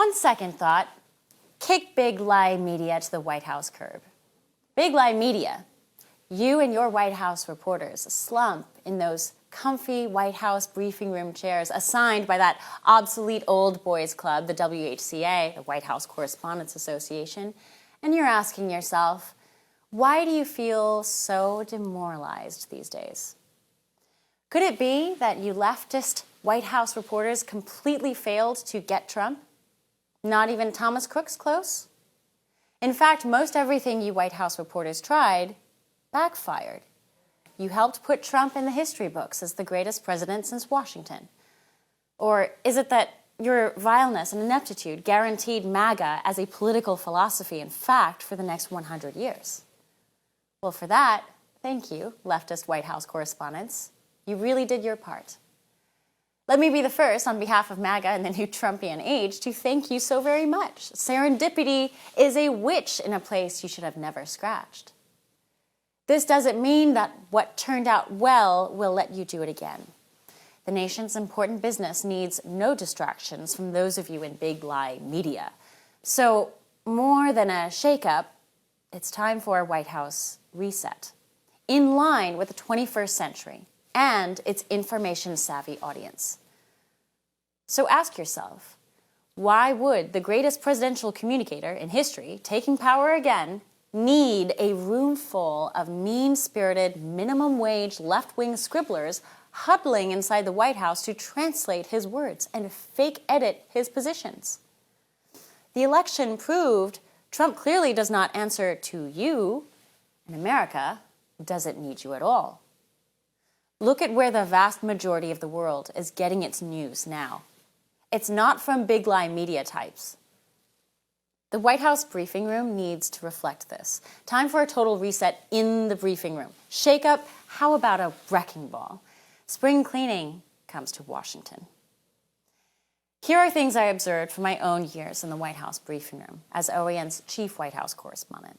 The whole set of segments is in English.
On second thought, kick Big Lie Media to the White House curb. Big Lie Media, you and your White House reporters slump in those comfy White House briefing room chairs assigned by that obsolete old boys club, the WHCA, the White House Correspondents Association, and you're asking yourself, why do you feel so demoralized these days? Could it be that you leftist White House reporters completely failed to get Trump? Not even Thomas Crook's close? In fact, most everything you White House reporters tried backfired. You helped put Trump in the history books as the greatest president since Washington. Or is it that your vileness and ineptitude guaranteed MAGA as a political philosophy and fact for the next 100 years? Well, for that, thank you, leftist White House correspondents. You really did your part. Let me be the first, on behalf of MAGA and the new Trumpian age, to thank you so very much. Serendipity is a witch in a place you should have never scratched. This doesn't mean that what turned out well will let you do it again. The nation's important business needs no distractions from those of you in Big Lie Media. So, more than a shakeup, it's time for a White House reset, in line with the 21st century and its information-savvy audience. So ask yourself, why would the greatest presidential communicator in history, taking power again, need a room full of mean-spirited, minimum-wage left-wing scribblers huddling inside the White House to translate his words and fake-edit his positions? The election proved Trump clearly does not answer to you, and America doesn't need you at all. Look at where the vast majority of the world is getting its news now. It's not from Big Lie Media types. The White House briefing room needs to reflect this. Time for a total reset in the briefing room. Shake up, how about a wrecking ball? Spring cleaning comes to Washington. Here are things I observed from my own years in the White House briefing room as OAN's chief White House correspondent.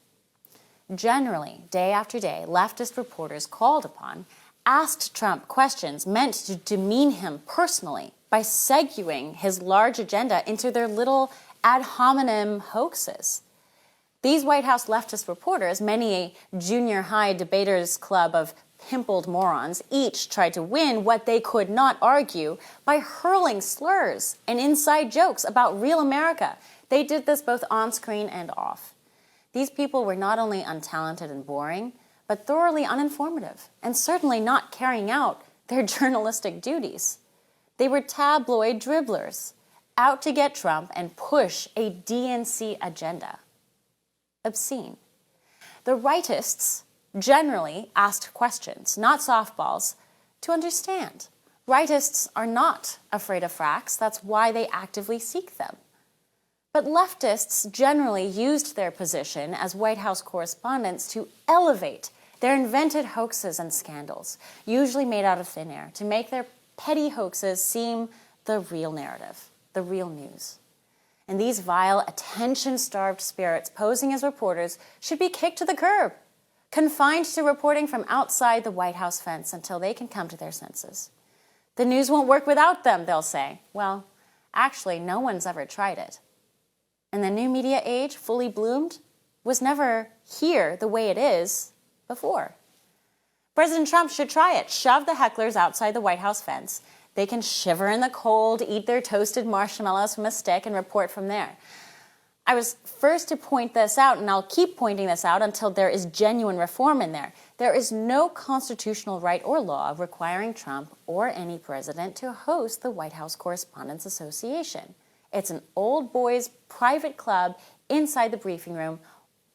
Generally, day after day, leftist reporters called upon asked Trump questions meant to demean him personally by segueing his large agenda into their little ad hominem hoaxes. These White House leftist reporters, many a junior high debaters club of pimpled morons, each tried to win what they could not argue by hurling slurs and inside jokes about real America. They did this both on screen and off. These people were not only untalented and boring, but thoroughly uninformative, and certainly not carrying out their journalistic duties. They were tabloid dribblers, out to get Trump and push a DNC agenda. Obscene. The rightists generally asked questions, not softballs, to understand. Rightists are not afraid of facts. That's why they actively seek them. But leftists generally used their position as White House correspondents to elevate their invented hoaxes and scandals, usually made out of thin air, to make their petty hoaxes seem the real narrative, the real news. And these vile, attention-starved spirits posing as reporters should be kicked to the curb, confined to reporting from outside the White House fence until they can come to their senses. The news won't work without them, they'll say. Well, actually, no one's ever tried it. And the new media age, fully bloomed, was never here the way it is before. President Trump should try it. Shove the hecklers outside the White House fence. They can shiver in the cold, eat their toasted marshmallows from a stick, and report from there. I was first to point this out, and I'll keep pointing this out until there is genuine reform in there. There is no constitutional right or law requiring Trump or any president to host the White House Correspondents Association. It's an old boys private club inside the briefing room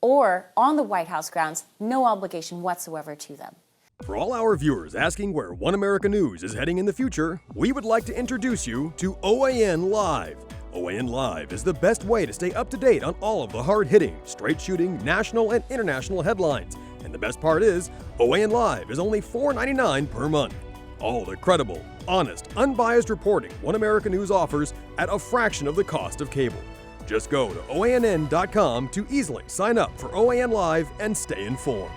or on the White House grounds, no obligation whatsoever to them. For all our viewers asking where One America News is heading in the future, we would like to introduce you to OAN Live. OAN Live is the best way to stay up to date on all of the hard-hitting, straight-shooting, national and international headlines. And the best part is, OAN Live is only $4.99 per month. All the credible, honest, unbiased reporting One America News offers at a fraction of the cost of cable. Just go to OANN.com to easily sign up for OAN Live and stay informed.